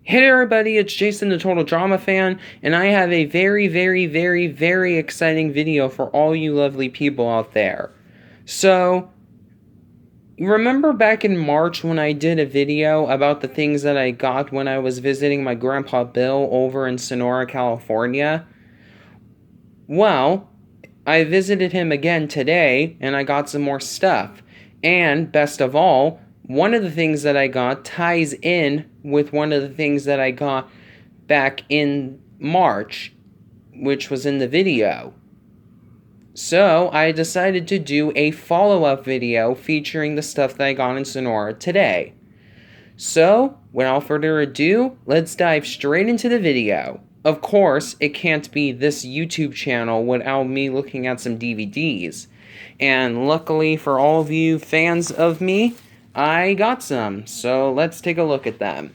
Hey everybody, it's Jason the Total Drama Fan, and I have a very exciting video for all you lovely people out there. So, remember back in March when I did a video about the things that I got when I was visiting my grandpa Bill over in Sonora, California? Well, I visited him again today, and I got some more stuff. And, best of all, one of the things that I got ties in with one of the things that I got back in March, which was in the video. So, I decided to do a follow-up video featuring the stuff that I got in Sonora today. So, without further ado, let's dive straight into the video. Of course, it can't be this YouTube channel without me looking at some DVDs. And luckily for all of you fans of me, I got some, so let's take a look at them.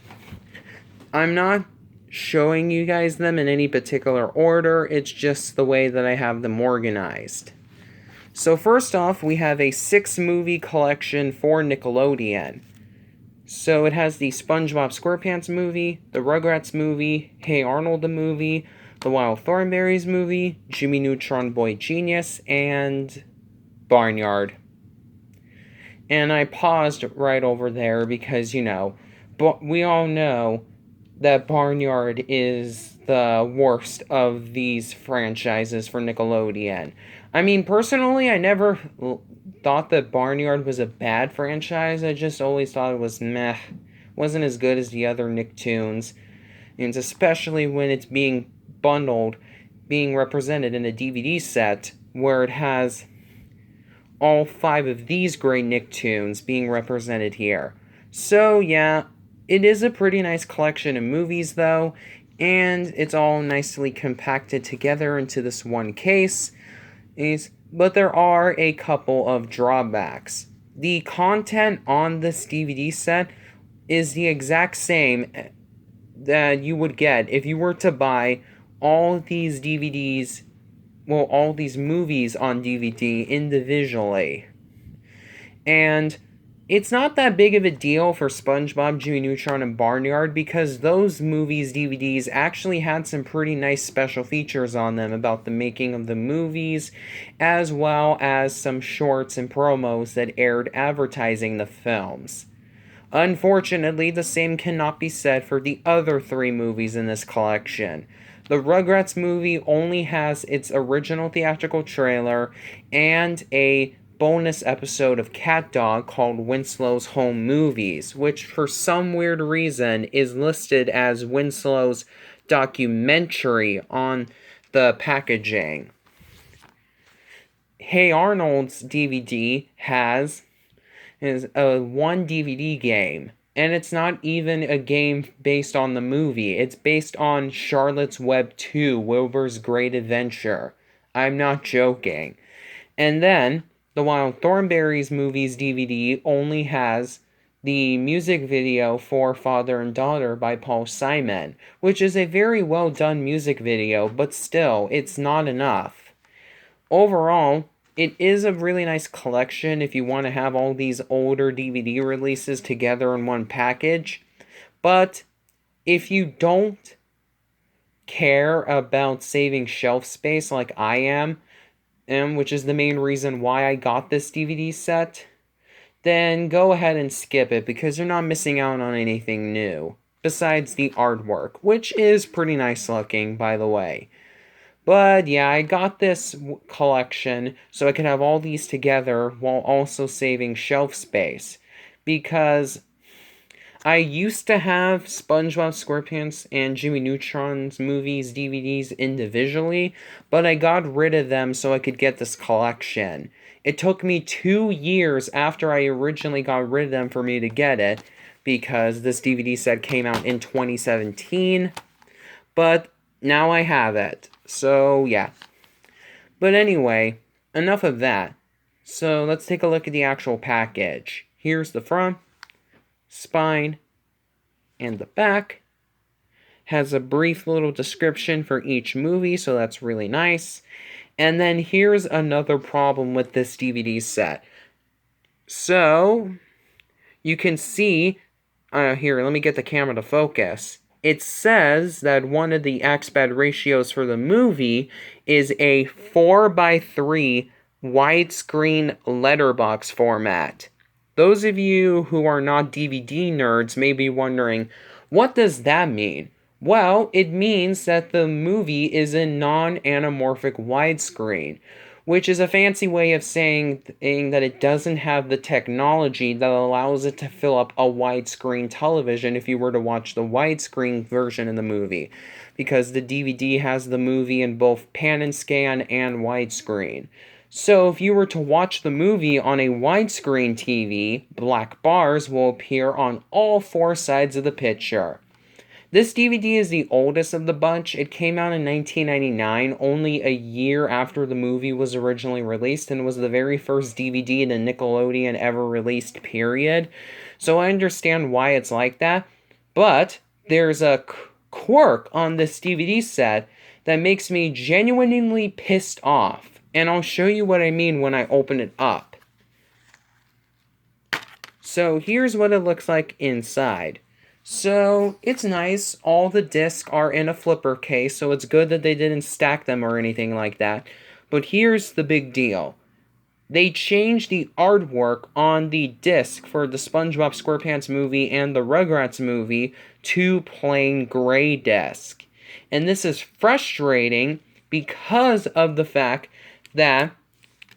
I'm not showing you guys them in any particular order, it's just the way that I have them organized. So first off, we have a 6-movie collection for Nickelodeon. So it has the SpongeBob SquarePants movie, the Rugrats movie, Hey Arnold the movie, the Wild Thornberrys movie, Jimmy Neutron Boy Genius, and Barnyard. And I paused right over there because, but we all know that Barnyard is the worst of these franchises for Nickelodeon. I mean, personally, I never thought that Barnyard was a bad franchise. I just always thought it was meh. Wasn't as good as the other Nicktoons. And especially when it's being bundled, being represented in a DVD set where it has all 5 of these great Nicktoons being represented here. So yeah, it is a pretty nice collection of movies though, and it's all nicely compacted together into this one case. But there are a couple of drawbacks. The content on this DVD set is the exact same that you would get if you were to buy all these DVDs, all these movies on DVD individually. And it's not that big of a deal for SpongeBob, Jimmy Neutron, and Barnyard because those movies DVDs actually had some pretty nice special features on them about the making of the movies, as well as some shorts and promos that aired advertising the films. Unfortunately, the same cannot be said for the other 3 movies in this collection. The Rugrats movie only has its original theatrical trailer and a bonus episode of Cat Dog called Winslow's Home Movies, which for some weird reason is listed as Winslow's documentary on the packaging. Hey Arnold's DVD is a 1 DVD game, and it's not even a game based on the movie. It's based on Charlotte's Web 2, Wilbur's Great Adventure. I'm not joking. And then the Wild Thornberrys movies DVD only has the music video for Father and Daughter by Paul Simon, which is a very well done music video, but still, it's not enough. Overall, it is a really nice collection if you want to have all these older DVD releases together in one package, but if you don't care about saving shelf space like I am, which is the main reason why I got this DVD set, then go ahead and skip it because you're not missing out on anything new, besides the artwork, which is pretty nice looking, by the way. But yeah, I got this collection so I could have all these together while also saving shelf space, because I used to have SpongeBob SquarePants and Jimmy Neutron's movies DVDs individually, but I got rid of them so I could get this collection. It took me 2 years after I originally got rid of them for me to get it, because this DVD set came out in 2017, but now I have it. So yeah. But anyway, enough of that. So let's take a look at the actual package. Here's the front, spine, and the back. Has a brief little description for each movie, so that's really nice. And then here's another problem with this DVD set. So, you can see, here, let me get the camera to focus. it says that one of the aspect ratios for the movie is a 4:3 widescreen letterbox format. Those of you who are not DVD nerds may be wondering, what does that mean? Well, it means that the movie is in non-anamorphic widescreen, which is a fancy way of saying that it doesn't have the technology that allows it to fill up a widescreen television if you were to watch the widescreen version of the movie, because the DVD has the movie in both pan and scan and widescreen. So if you were to watch the movie on a widescreen TV, black bars will appear on all four sides of the picture. This DVD is the oldest of the bunch. It came out in 1999, only a year after the movie was originally released, and was the very first DVD the Nickelodeon ever released, period. So I understand why it's like that, but there's a quirk on this DVD set that makes me genuinely pissed off. And I'll show you what I mean when I open it up. So here's what it looks like inside. So it's nice. All the discs are in a flipper case, so it's good that they didn't stack them or anything like that. But here's the big deal. They changed the artwork on the disc for the SpongeBob SquarePants movie and the Rugrats movie to plain gray disc. And this is frustrating because of the fact that,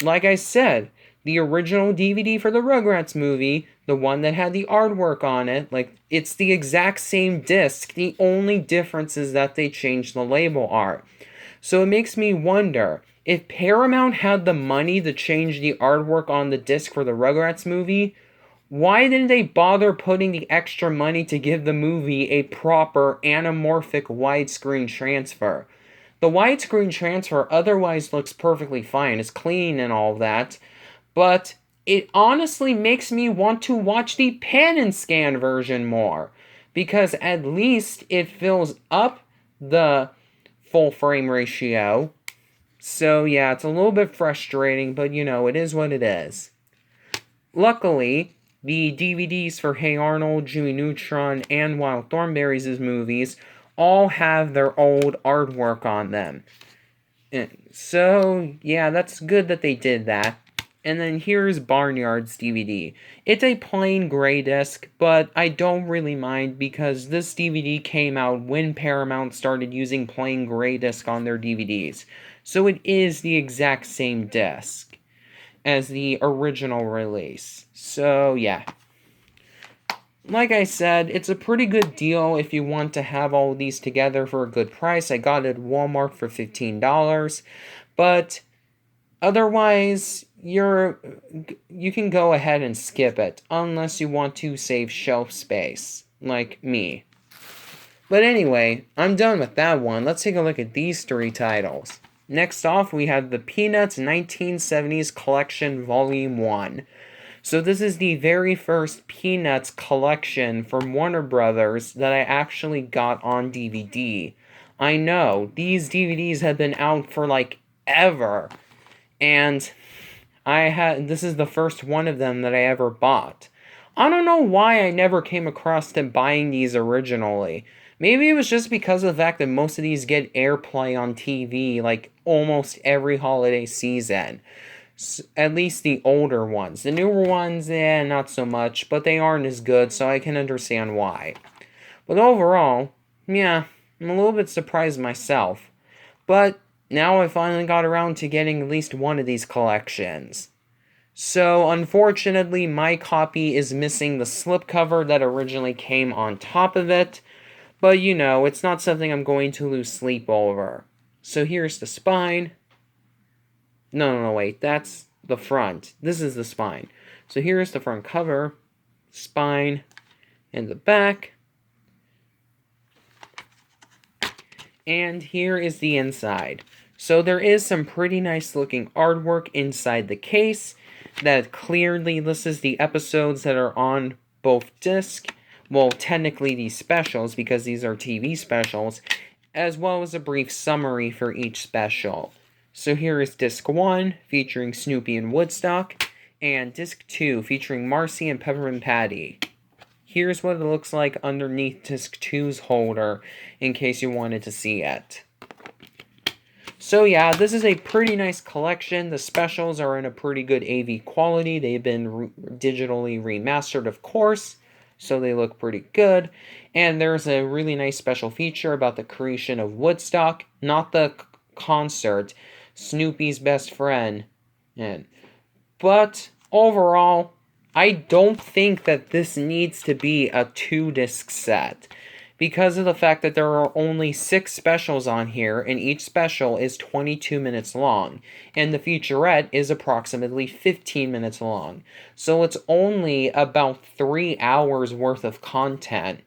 like I said, the original DVD for the Rugrats movie, the one that had the artwork on it, it's the exact same disc. The only difference is that they changed the label art. So it makes me wonder, if Paramount had the money to change the artwork on the disc for the Rugrats movie, why didn't they bother putting the extra money to give the movie a proper anamorphic widescreen transfer? The widescreen transfer otherwise looks perfectly fine. It's clean and all that. But it honestly makes me want to watch the pan and scan version more. Because at least it fills up the full frame ratio. So yeah, it's a little bit frustrating, but it is what it is. Luckily, the DVDs for Hey Arnold, Jimmy Neutron, and Wild Thornberrys' movies all have their old artwork on them. So, yeah, that's good that they did that. And then here's Barnyard's DVD. It's a plain gray disc, but I don't really mind because this DVD came out when Paramount started using plain gray disc on their DVDs. So it is the exact same disc as the original release. So, yeah. Like I said, it's a pretty good deal if you want to have all of these together for a good price. I got it at Walmart for $15, but otherwise, you can go ahead and skip it, unless you want to save shelf space, like me. But anyway, I'm done with that one. Let's take a look at these three titles. Next off, we have the Peanuts 1970s Collection Volume 1. So this is the very first Peanuts collection from Warner Brothers that I actually got on DVD. I know, these DVDs have been out for ever, and this is the first one of them that I ever bought. I don't know why I never came across to buying these originally. Maybe it was just because of the fact that most of these get airplay on TV almost every holiday season. At least the older ones. The newer ones, not so much, but they aren't as good, so I can understand why. But overall, yeah, I'm a little bit surprised myself. But now I finally got around to getting at least one of these collections. So, unfortunately, my copy is missing the slipcover that originally came on top of it. But, it's not something I'm going to lose sleep over. So here's the spine. No, wait, that's the front. This is the spine. So here's the front cover, spine, and the back. And here is the inside. So there is some pretty nice looking artwork inside the case that clearly lists the episodes that are on both discs. Well, technically these specials, because these are TV specials, as well as a brief summary for each special. So here is Disc 1, featuring Snoopy and Woodstock, and Disc 2, featuring Marcy and Peppermint Patty. here's what it looks like underneath Disc 2's holder, in case you wanted to see it. So yeah, this is a pretty nice collection. The specials are in a pretty good AV quality. They've been digitally remastered, of course, so they look pretty good. And there's a really nice special feature about the creation of Woodstock, not the concert, Snoopy's best friend. But overall, I don't think that this needs to be a 2-disc set, because of the fact that there are only 6 specials on here, and each special is 22 minutes long, and the featurette is approximately 15 minutes long. So it's only about 3 hours worth of content.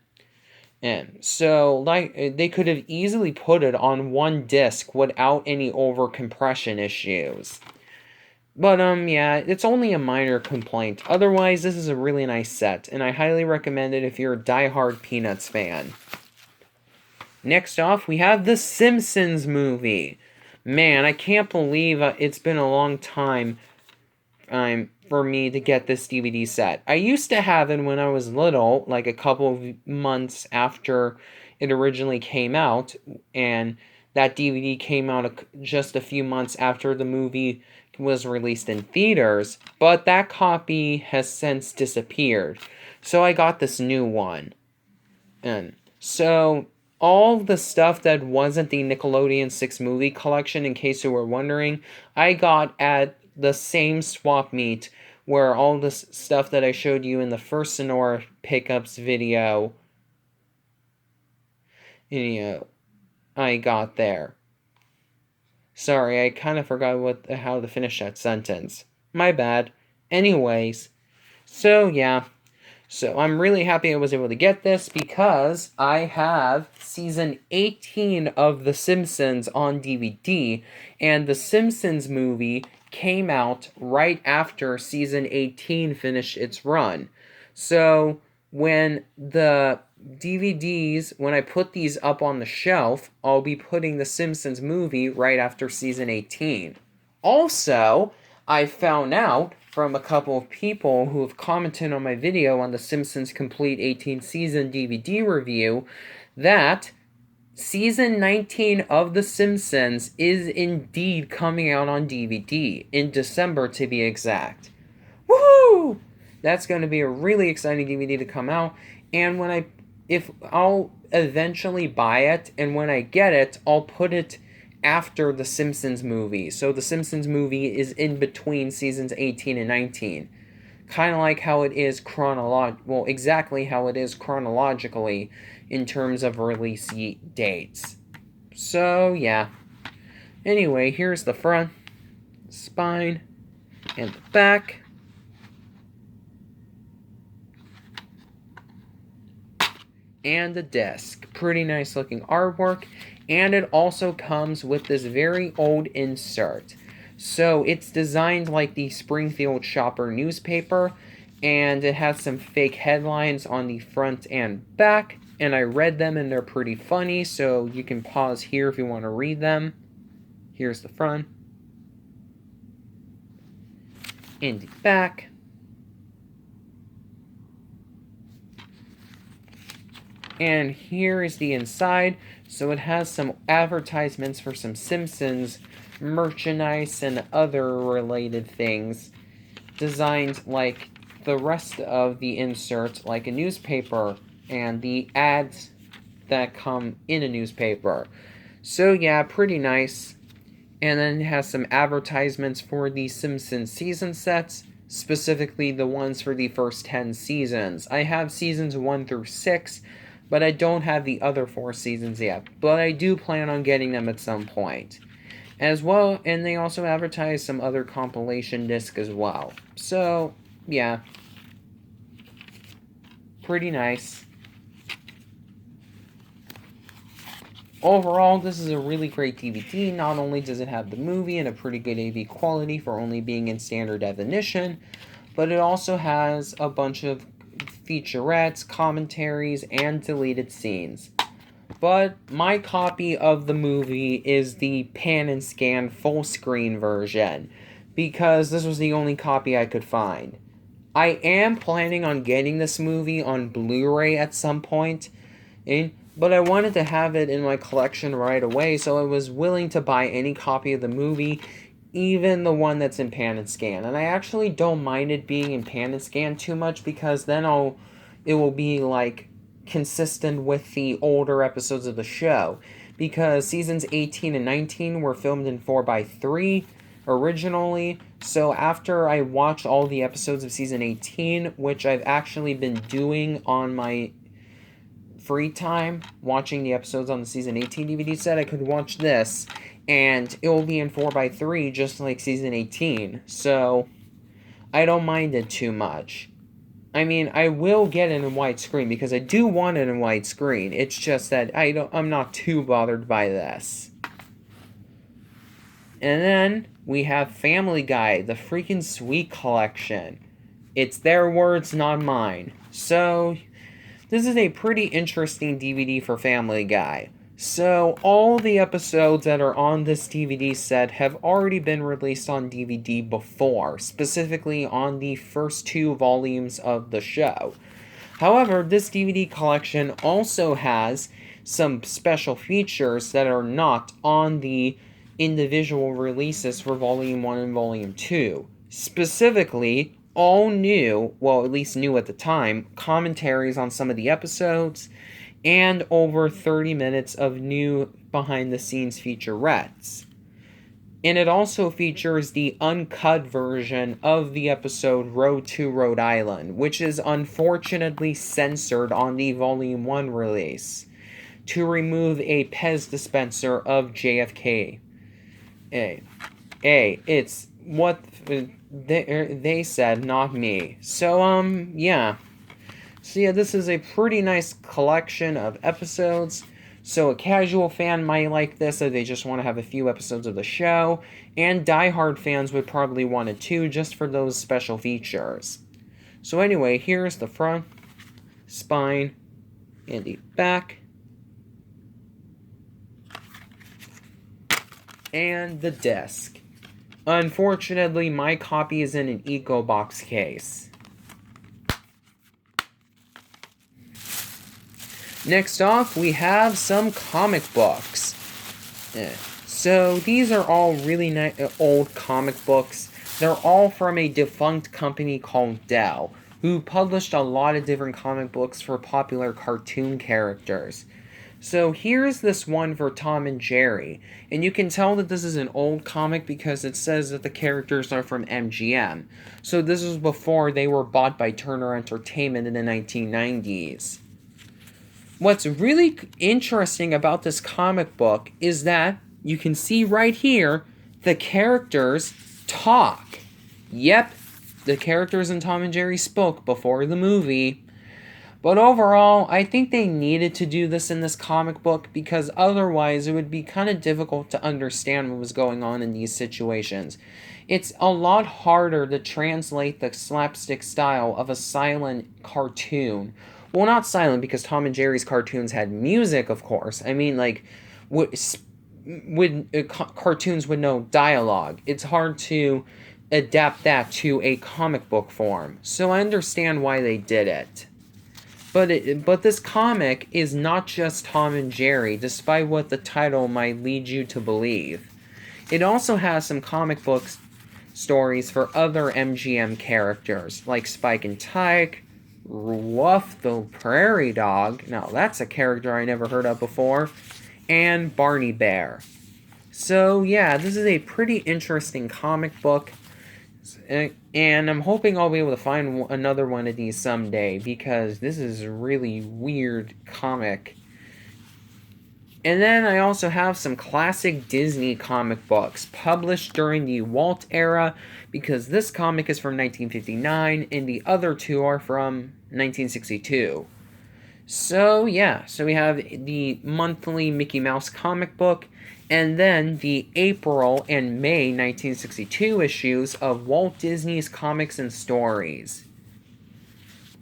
And so, like, they could have easily put it on one disc without any overcompression issues. But, yeah, it's only a minor complaint. Otherwise, this is a really nice set, and I highly recommend it if you're a die-hard Peanuts fan. Next off, we have the Simpsons movie. Man, I can't believe it's been a long time for me to get this DVD set. I used to have it when I was little, like a couple of months after it originally came out, and that DVD came out just a few months after the movie was released in theaters, but that copy has since disappeared. So I got this new one. And so all the stuff that wasn't the Nickelodeon 6 movie collection, in case you were wondering, I got at the same swap meet where all the stuff that I showed you in the first Sonora pickups video, I got there. Sorry, I kind of forgot how to finish that sentence. My bad. Anyways, so yeah. So I'm really happy I was able to get this because I have season 18 of The Simpsons on DVD, and The Simpsons movie came out right after season 18 finished its run. So when the DVDs, when I put these up on the shelf, I'll be putting The Simpsons movie right after season 18. Also, I found out from a couple of people who have commented on my video on The Simpsons Complete 18 Season DVD review that Season 19 of The Simpsons is indeed coming out on DVD, in December to be exact. Woohoo! That's going to be a really exciting DVD to come out, and I'll eventually buy it, and when I get it, I'll put it after the Simpsons movie. So the Simpsons movie is in between seasons 18 and 19. Kind of like how it is exactly how it is chronologically in terms of release dates. So, yeah. Anyway, here's the front, spine, and the back. And the disc. Pretty nice looking artwork. And it also comes with this very old insert. So it's designed like the Springfield Shopper newspaper, and it has some fake headlines on the front and back, and I read them and they're pretty funny, so you can pause here if you want to read them. Here's the front. And the back. And here is the inside. So it has some advertisements for some Simpsons merchandise and other related things designed like the rest of the insert, like a newspaper and the ads that come in a newspaper. So yeah, pretty nice. And then it has some advertisements for the Simpsons season sets, specifically the ones for the first 10 seasons. I have seasons 1 through 6, but I don't have the other 4 seasons yet. But I do plan on getting them at some point. As well, and they also advertise some other compilation disc as well. So, yeah. Pretty nice. Overall, this is a really great DVD. Not only does it have the movie in a pretty good AV quality for only being in standard definition, but it also has a bunch of featurettes, commentaries, and deleted scenes. But my copy of the movie is the pan and scan full screen version, because this was the only copy I could find. I am planning on getting this movie on Blu-ray at some point, but I wanted to have it in my collection right away, so I was willing to buy any copy of the movie, even the one that's in pan and scan. And I actually don't mind it being in pan and scan too much, because then it will be like consistent with the older episodes of the show, because seasons 18 and 19 were filmed in 4:3 originally. So after I watch all the episodes of season 18, which I've actually been doing on my free time, watching the episodes on the season 18 DVD set, I could watch this, and it will be in 4:3 just like season 18. So I don't mind it too much. I mean, I will get it in widescreen because I do want it in widescreen. It's just that I'm not too bothered by this. And then we have Family Guy, the freaking Sweet Collection. It's their words, not mine. So, this is a pretty interesting DVD for Family Guy. So, all the episodes that are on this DVD set have already been released on DVD before, specifically on the first 2 volumes of the show. However, this DVD collection also has some special features that are not on the individual releases for Volume 1 and Volume 2. Specifically, all new, well, at least new at the time, commentaries on some of the episodes, and over 30 minutes of new behind-the-scenes featurettes. And it also features the uncut version of the episode Road to Rhode Island, which is unfortunately censored on the Volume 1 release to remove a Pez dispenser of JFK. It's what they said, not me. So, yeah. So, yeah, this is a pretty nice collection of episodes. So, a casual fan might like this if they just want to have a few episodes of the show. And diehard fans would probably want it too, just for those special features. So, anyway, here's the front, spine, and the back. And the disc. Unfortunately, my copy is in an EcoBox case. Next off, we have some comic books. So, these are all really old comic books. They're all from a defunct company called DEUX, who published a lot of different comic books for popular cartoon characters. So here's this one for Tom and Jerry, and you can tell that this is an old comic because it says that the characters are from MGM. So this was before they were bought by Turner Entertainment in the 1990s. What's really interesting about this comic book is that you can see right here, the characters talk. Yep, the characters in Tom and Jerry spoke before the movie. But overall, I think they needed to do this in this comic book because otherwise it would be kind of difficult to understand what was going on in these situations. It's a lot harder to translate the slapstick style of a silent cartoon. Well, not silent because Tom and Jerry's cartoons had music, of course. I mean, like, cartoons with no dialogue. It's hard to adapt that to a comic book form. So I understand why they did it. But this comic is not just Tom and Jerry, despite what the title might lead you to believe. It also has some comic book stories for other MGM characters, like Spike and Tyke, Woof the Prairie Dog, now that's a character I never heard of before, and Barney Bear. So yeah, this is a pretty interesting comic book. And I'm hoping I'll be able to find another one of these someday, because this is a really weird comic. And then I also have some classic Disney comic books published during the Walt era, because this comic is from 1959 and the other two are from 1962. So yeah, so we have the monthly Mickey Mouse comic book, and then the April and May 1962 issues of Walt Disney's Comics and Stories.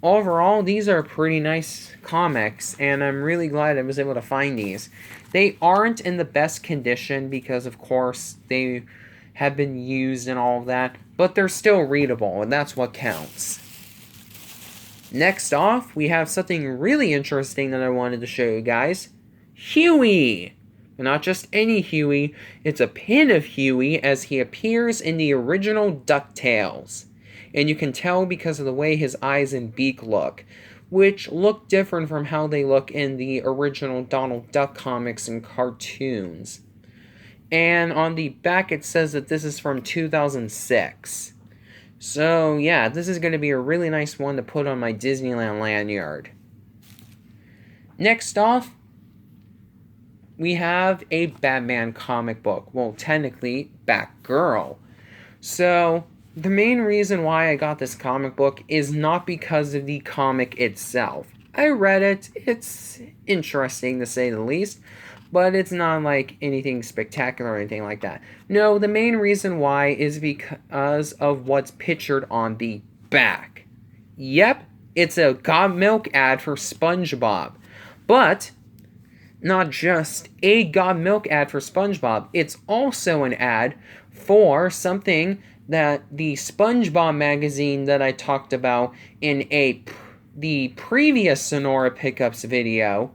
Overall, these are pretty nice comics, and I'm really glad I was able to find these. They aren't in the best condition because, of course, they have been used and all of that, but they're still readable, and that's what counts. Next off, we have something really interesting that I wanted to show you guys. Huey! But not just any Huey, it's a pin of Huey as he appears in the original DuckTales. And you can tell because of the way his eyes and beak look, which look different from how they look in the original Donald Duck comics and cartoons. And on the back it says that this is from 2006. So yeah, this is going to be a really nice one to put on my Disneyland lanyard. Next off, we have a Batman comic book. Well, technically, Batgirl. So, the main reason why I got this comic book is not because of the comic itself. I read it, it's interesting to say the least, but it's not like anything spectacular or anything like that. No, the main reason why is because of what's pictured on the back. Yep, it's a Got Milk ad for SpongeBob. But not just a Got Milk ad for SpongeBob, it's also an ad for something that the SpongeBob magazine that I talked about in the previous Sonora Pickups video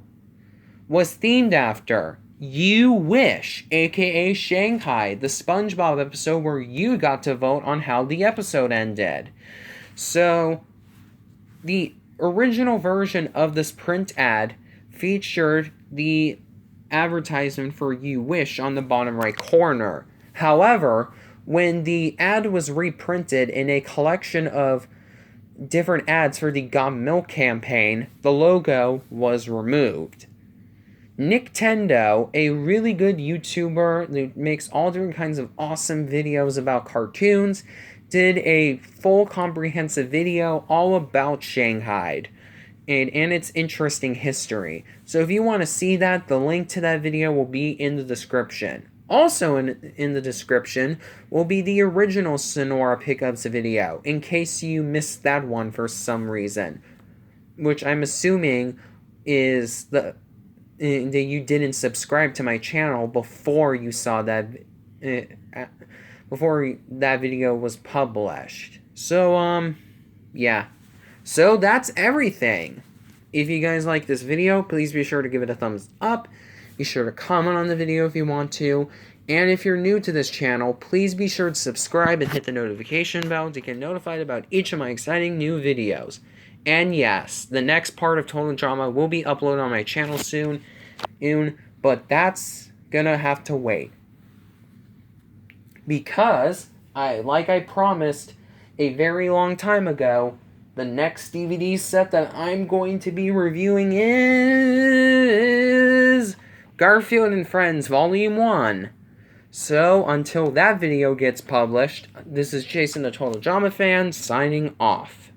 was themed after. You Wish, aka Shanghai, the SpongeBob episode where you got to vote on how the episode ended. So, the original version of this print ad featured the advertisement for You Wish on the bottom right corner. However, when the ad was reprinted in a collection of different ads for the Got Milk campaign, the logo was removed. Nintendo, a really good YouTuber that makes all different kinds of awesome videos about cartoons, did a full comprehensive video all about Shanghai and its interesting history. So if you want to see that, the link to that video will be in the description. Also in the description will be the original Sonora Pickups video, in case you missed that one for some reason. Which I'm assuming is that you didn't subscribe to my channel before you saw that, before that video was published. So, yeah. So that's everything. If you guys like this video, please be sure to give it a thumbs up. Be sure to comment on the video if you want to. And if you're new to this channel, please be sure to subscribe and hit the notification bell to get notified about each of my exciting new videos. And yes, the next part of Total Drama will be uploaded on my channel soon, but that's gonna have to wait. Because, like I promised a very long time ago, the next DVD set that I'm going to be reviewing is Garfield and Friends Volume 1. So, until that video gets published, this is Jason the Total Drama Fan, signing off.